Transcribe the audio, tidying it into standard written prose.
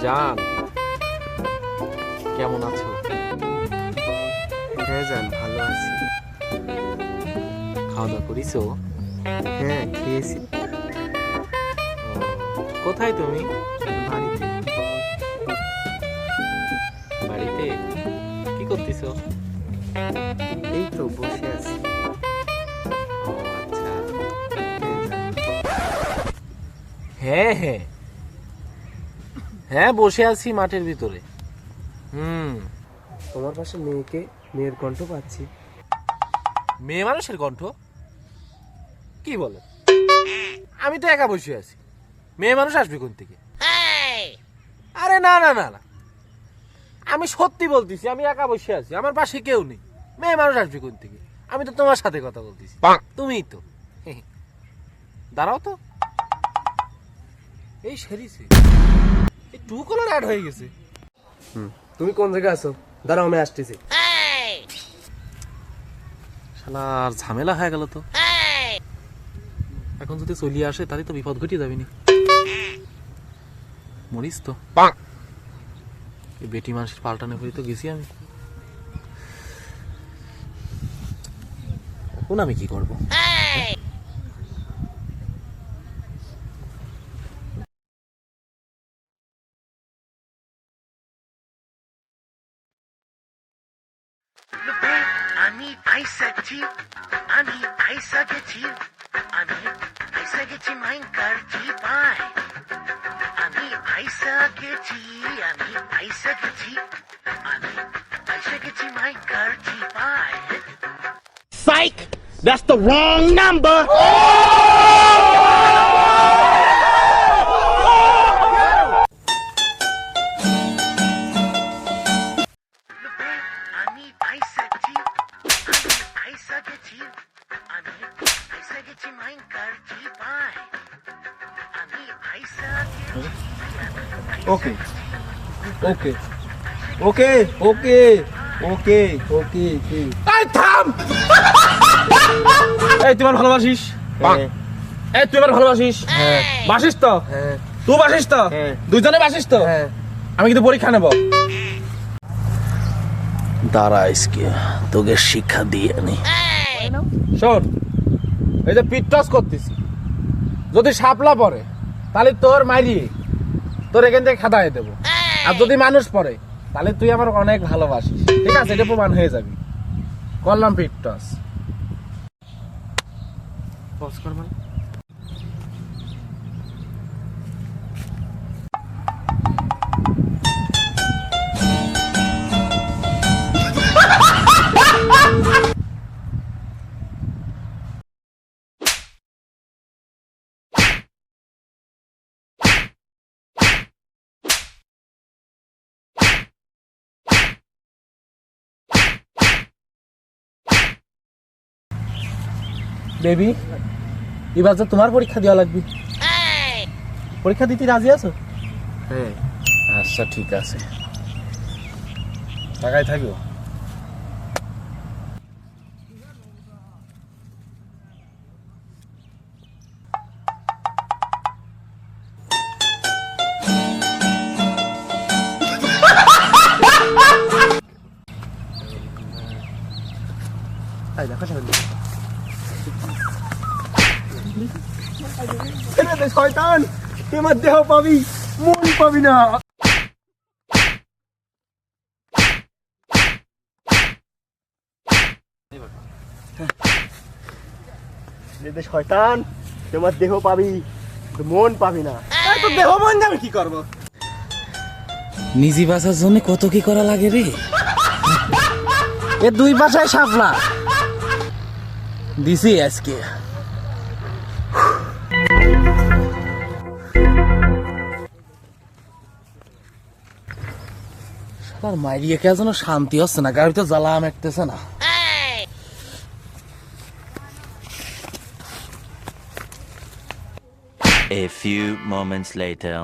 জান, কেমন আছো? হ্যাঁ জান, ভালো আছি। খাওয়া দাওয়া করিছো? হ্যাঁ, খেয়েছি। কোথায় তুমি? বাড়িতে। বাড়িতে কি করতেছো? এই তো বসে আছি। ও আচ্ছা। হ্যাঁ জান। হ্যাঁ হ্যাঁ হ্যাঁ, বসে আছি মাঠের ভিতরে। তোমার পাশে মেয়ের কণ্ঠ পাচ্ছি। মেয়ে মানুষের কণ্ঠ? কি বলে? আমি তো একা বসে আছি, মেয়ে মানুষ আসবে কোন থেকে? আরে না না না না, আমি সত্যি বলতেছি, আমি একা বসে আছি, আমার পাশে কেউ নেই। মেয়ে মানুষ আসবে কোন থেকে? আমি তো তোমার সাথে কথা বলতেছি, তুমিই তো। দাঁড়াও তো, এই সেরিছে এই টু কলার অ্যাড হয়ে গেছে। তুমি কোন জায়গায় আছো? দাঁড়াও, আমি আসতেছি। শালার ঝামেলা হয়ে গেল তো। এখন যদি চলিয়ে আসে তাহলে তো বিপদ ঘটিয়ে যাবিনি। মরিস তো। এই বেটি মানুষের পাল্টানে পড়ে তো গেছি আমি। এখন আমি কি করবো? আমি আইসা গেছি, আমি আইসা গেছি, আমি আইসা গেছি মাইকার চিপায়। আমি আইসা গেছি, আমি আইসা গেছি, আমি আইসা গেছি মাইকার চিপায়। Psych! That's the wrong number! আমি আইসা গেছি, আমি আইসা গেছি, আমি আইসা গেছি মাইকার চিপায়। আমি আইসা গেছি, ওকে ওকে ওকে ওকে ওকে ওকে ওকে। এই থাম! এই তুই আমার ভালোবাসিস? এই তুই আমার ভালোবাসিস? হ্যাঁ বাসিস তো? হ্যাঁ তুই বাসিস তো? হ্যাঁ। দুইজনে বাসিস তো? হ্যাঁ। আমি কিন্তু পরীক্ষা নেব। দাঁড়া, আজকে তোকে শিক্ষা দিয়ে নি। শোন, এই যে পিট টস করতেছি, যদি শাপলা পড়ে তাহলে তোর মারিয়ে তোর এখান থেকে খাদায় দেবো। আর যদি মানুষ পড়ে তাহলে তুই আমার অনেক ভালোবাসিস, ঠিক আছে? এটা প্রমাণ হয়ে যাবি। করলাম পিট টস। পজ কর মানে? বেবি, এবার যে তোমার পরীক্ষা দেওয়া লাগবে, পরীক্ষা দিতে রাজি আছো? হ্যাঁ। আচ্ছা ঠিক আছে, টাকায় থাকো। আই দেখো সামনে। শয়তান, তোমার দেহ পাবি, মন পাবি না। শয়তান, তোমার দেহ পাবি, মন পাবি না। তো দেহ মন যাবে কি করবো? নিজে বাঁচার জন্য কত কি করা লাগে রে। এ দুই পাশায় সাপলা দিছি আজকে। আর মাইরিয়ে কে যেন শান্তি হচ্ছে না, গাড়িতে জ্বালা মেটতেছে না। A few moments later.